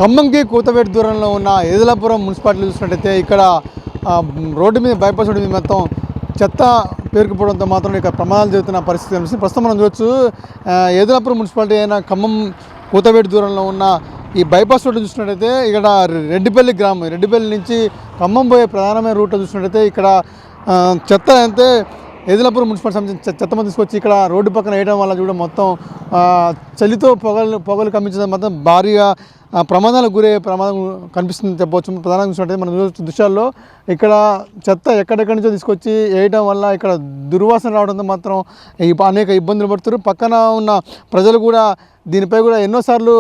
ఖమ్మంకి కూతవేటు దూరంలో ఉన్న ఏదలాపురం మున్సిపాలిటీ చూసినట్టయితే ఇక్కడ రోడ్డు మీద బైపాస్ రోడ్డు మీద మొత్తం చెత్త పేరుకుపోవడంతో మాత్రం ఇక్కడ ప్రమాదాలు జరుగుతున్న పరిస్థితి కనిపిస్తుంది. ప్రస్తుతం మనం చూడొచ్చు ఏదలాపురం మున్సిపాలిటీ అయిన ఖమ్మం కూతవేటు దూరంలో ఉన్న ఈ బైపాస్ రోడ్డు చూసినట్టయితే ఇక్కడ రెడ్డిపల్లి గ్రామం, రెడ్డిపల్లి నుంచి ఖమ్మం పోయే ప్రధానమైన రూట్ చూసినట్టయితే ఇక్కడ చెత్త అంటే ఏదలాపురం మున్సిపాలిటీ సంబంధించిన చెత్త తీసుకొచ్చి ఇక్కడ రోడ్డు పక్కన వేయడం వల్ల చూడడం మొత్తం చలితో పొగలు కమ్మించడం మొత్తం భారీగా ప్రమాదాలకు గురయ్యే ప్రమాదం కనిపిస్తుంది చెప్పవచ్చు. ప్రధానంగా చూసినట్టయితే మనం దృశ్యాల్లో ఇక్కడ చెత్త ఎక్కడెక్కడి నుంచో తీసుకొచ్చి వేయడం వల్ల ఇక్కడ దుర్వాసన రావడంతో మాత్రం అనేక ఇబ్బందులు పడుతున్నారు. పక్కన ఉన్న ప్రజలు కూడా దీనిపై కూడా ఎన్నోసార్లు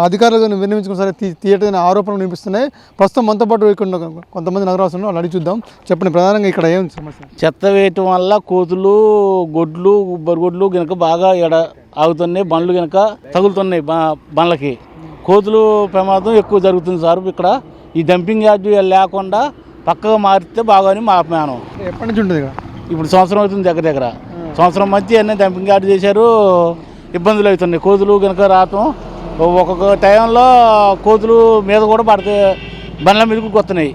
అధికారులను విన్నవించుకున్న సరే తీయటైన ఆరోపణలు వినిపిస్తున్నాయి. ప్రస్తుతం మనతో పాటు ఇక్కడ కొంతమంది నగరవాసులు వాళ్ళు అడిగి చూద్దాం. చెప్పండి, ప్రధానంగా ఇక్కడ ఏం సమస్య? చెత్త వేయటం వల్ల కోతులు, గొడ్లు, బొరుగుడ్లు కనుక బాగా ఎడ ఆగుతున్నాయి, బండ్లు కనుక తగులుతున్నాయి. బండ్లకి కోతులు ప్రమాదం ఎక్కువ జరుగుతుంది సార్. ఇక్కడ ఈ డంపింగ్ యార్డ్ లేకుండా పక్కగా మారితే బాగాని మా అభిమానం. ఎప్పటి నుంచి ఉంటుంది? ఇప్పుడు సంవత్సరం అవుతుంది, దగ్గర సంవత్సరం మధ్య అన్నీ డంపింగ్ యార్డ్ చేశారు. ఇబ్బందులు అవుతున్నాయి, కోతులు కనుక రావటం. ఒక్కొక్క టైంలో కోతులు మీద కూడా పడితే బండ్ల మీదకి వస్తున్నాయి.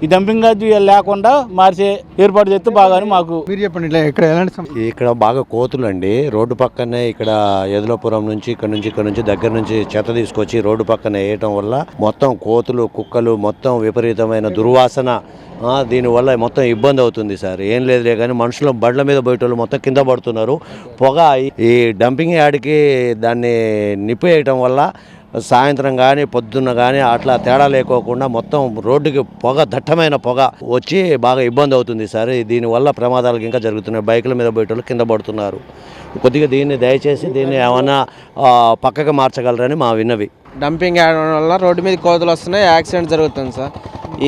ఈ డంపింగ్ యార్డ్ లేకుండా మార్చే ఏర్పాటు చేస్తే బాగాని మాకు. మీరు చెప్పండి, ఇక్కడ ఎలాంటి ఇక్కడ బాగా కోతులు అండి. రోడ్డు పక్కనే ఇక్కడ ఏదలాపురం నుంచి ఇక్కడ నుంచి దగ్గర నుంచి చెత్త తీసుకొచ్చి రోడ్డు పక్కన వేయటం వల్ల మొత్తం కోతులు, కుక్కలు మొత్తం విపరీతమైన దుర్వాసన. దీనివల్ల మొత్తం ఇబ్బంది అవుతుంది సార్. ఏం లేదులే కానీ మనుషులు బండ్ల మీద పోయేటోళ్ళు మొత్తం కింద పడుతున్నారు. పొగ ఈ డంపింగ్ యార్డ్కి దాన్ని నిప్పేయటం వల్ల సాయంత్రం కానీ పొద్దున్న కానీ అట్లా తేడా లేకోకుండా మొత్తం రోడ్డుకి పొగ, దట్టమైన పొగ వచ్చి బాగా ఇబ్బంది అవుతుంది సార్. దీనివల్ల ప్రమాదాలకు ఇంకా జరుగుతున్నాయి. బైకుల మీద పోయేటోళ్ళు కింద పడుతున్నారు. కొద్దిగా దీన్ని దయచేసి దీన్ని ఏమైనా పక్కకు మార్చగలరని మా విన్నవి. డంపింగ్ యార్డ్ వల్ల రోడ్డు మీద కోతులు వస్తున్నాయి, యాక్సిడెంట్ జరుగుతుంది సార్.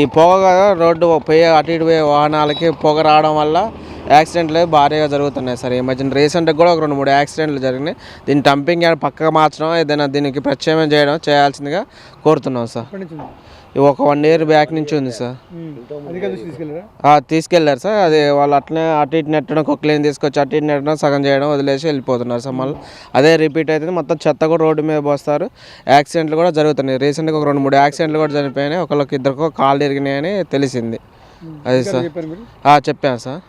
ఈ పొగ రోడ్డు పోయే అటు ఇటు పోయే వాహనాలకి పొగ రావడం వల్ల యాక్సిడెంట్లు భారీగా జరుగుతున్నాయి సార్. ఈ మధ్యన రీసెంట్గా కూడా ఒక 2-3 యాక్సిడెంట్లు జరిగినాయి. దీన్ని డంపింగ్ యార్డ్ పక్కగా మార్చడం, ఏదైనా దీనికి ప్రత్యామ్నాయం చేయాల్సిందిగా కోరుతున్నాం సార్. ఒక 1 year బ్యాక్ నుంచి ఉంది సార్. తీసుకెళ్లారు సార్. అది వాళ్ళు అట్లనే అటు ఇటు నెట్టడం, కుక్కలేని తీసుకొచ్చి అటు ఇటు నెట్టడం, సగం చేయడం, వదిలేసి వెళ్ళిపోతున్నారు సార్. మళ్ళీ అదే రిపీట్ అవుతుంది. మొత్తం చెత్త కూడా రోడ్డు మీద పోస్తారు. యాక్సిడెంట్లు కూడా జరుగుతున్నాయి. రీసెంట్గా ఒక 2-3 యాక్సిడెంట్లు కూడా చనిపోయినాయి. ఒకళ్ళకి ఇద్దరికో కాళ్ళు ఇరిగినాయని తెలిసింది. అది సార్ చెప్పాను సార్.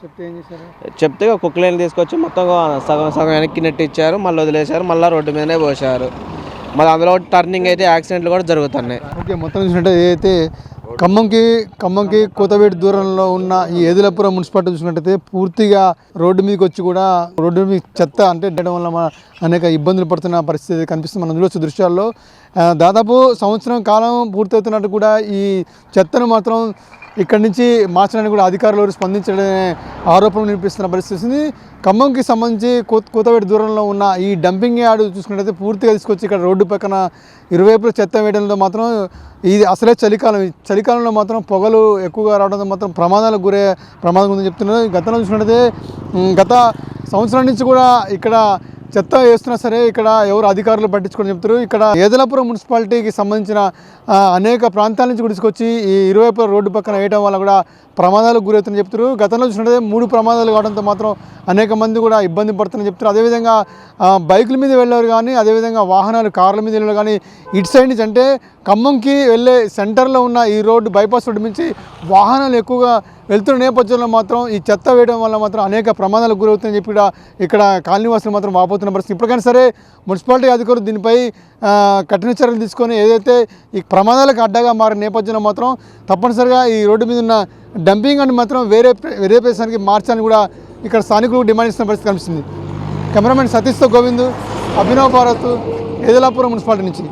చెప్తే కుక్కలేని తీసుకొచ్చి మొత్తం సగం వెనక్కి నెట్టి ఇచ్చారు, మళ్ళీ వదిలేశారు, మళ్ళీ రోడ్డు మీదనే పోసారు. మరి అందులో టర్నింగ్ అయితే యాక్సిడెంట్లు కూడా జరుగుతున్నాయి. ఓకే, మొత్తం చూసినట్టే ఏదైతే ఖమ్మంకి కూతవేటు దూరంలో ఉన్న ఈ ఏదలాపురం మున్సిపాలిటీ చూసినట్టయితే పూర్తిగా రోడ్డు మీదకి వచ్చి కూడా రోడ్డు మీద చెత్త అంటే ఉండడం వల్ల అనేక ఇబ్బందులు పడుతున్న పరిస్థితి కనిపిస్తుంది. మనం చూడొచ్చు దృశ్యాల్లో. దాదాపు సంవత్సరం కాలం పూర్తవుతున్నట్టు కూడా ఈ చెత్తను మాత్రం ఇక్కడి నుంచి మార్చడానికి కూడా అధికారులు స్పందించడమే ఆరోపణలు వినిపిస్తున్న పరిస్థితి. ఖమ్మంకి సంబంధించి కూతవేటు దూరంలో ఉన్న ఈ డంపింగ్ యార్డ్ చూసుకున్నట్టయితే పూర్తిగా తీసుకొచ్చి ఇక్కడ రోడ్డు పక్కన ఇరువైపులా చెత్త వేయడంతో మాత్రం ఇది అసలే చలికాలంలో మాత్రం పొగలు ఎక్కువగా రావడంతో మాత్రం ప్రమాదాలకు గురయ్యే ప్రమాదం ఉందని చెప్తున్నారు. గతంలో చూసినట్టయితే గత సంవత్సరం నుంచి కూడా ఇక్కడ చెత్త వేస్తున్నా సరే ఇక్కడ ఎవరు అధికారులు పట్టించుకొని చెప్తారు. ఇక్కడ ఏదలాపురం మున్సిపాలిటీకి సంబంధించిన అనేక ప్రాంతాల నుంచి తీసుకొచ్చి ఈ ఇరువైపుల రోడ్డు పక్కన వేయడం వల్ల కూడా ప్రమాదాలకు గురవుతుందని చెప్తారు. గతంలో చూసినట్టే 3 ప్రమాదాలు కావడంతో మాత్రం అనేక మంది కూడా ఇబ్బంది పడుతుందని చెప్తారు. అదేవిధంగా బైకుల మీద వెళ్ళేవారు కానీ, అదేవిధంగా వాహనాలు కార్ల మీద వెళ్ళారు కానీ ఇటు సైడ్ నుంచి అంటే ఖమ్మంకి వెళ్ళే సెంటర్లో ఉన్న ఈ రోడ్డు బైపాస్ రోడ్డు నుంచి వాహనాలు ఎక్కువగా వెళ్తున్న నేపథ్యంలో మాత్రం ఈ చెత్త వేయడం వల్ల మాత్రం అనేక ప్రమాదాలకు గురవుతుందని చెప్పి ఇక్కడ కాలనీవాసులు మాత్రం వాపోతున్న పరిస్థితి. ఇప్పటికైనా సరే మున్సిపాలిటీ అధికారులు దీనిపై కఠిన చర్యలు తీసుకొని ఏదైతే ఈ ప్రమాదాలకు అడ్డగా మారిన నేపథ్యంలో మాత్రం తప్పనిసరిగా ఈ రోడ్డు మీద ఉన్న డంపింగ్ అని మాత్రం వేరే ప్రదేశానికి మార్చాలని కూడా ఇక్కడ స్థానికులు డిమాండ్ ఇస్తున్న పరిస్థితి కనిపిస్తుంది. కెమెరామెన్ సతీష్తో గోవింద్, అభినవ్ భారత్, ఏదలాపురం మున్సిపాలిటీ నుంచి.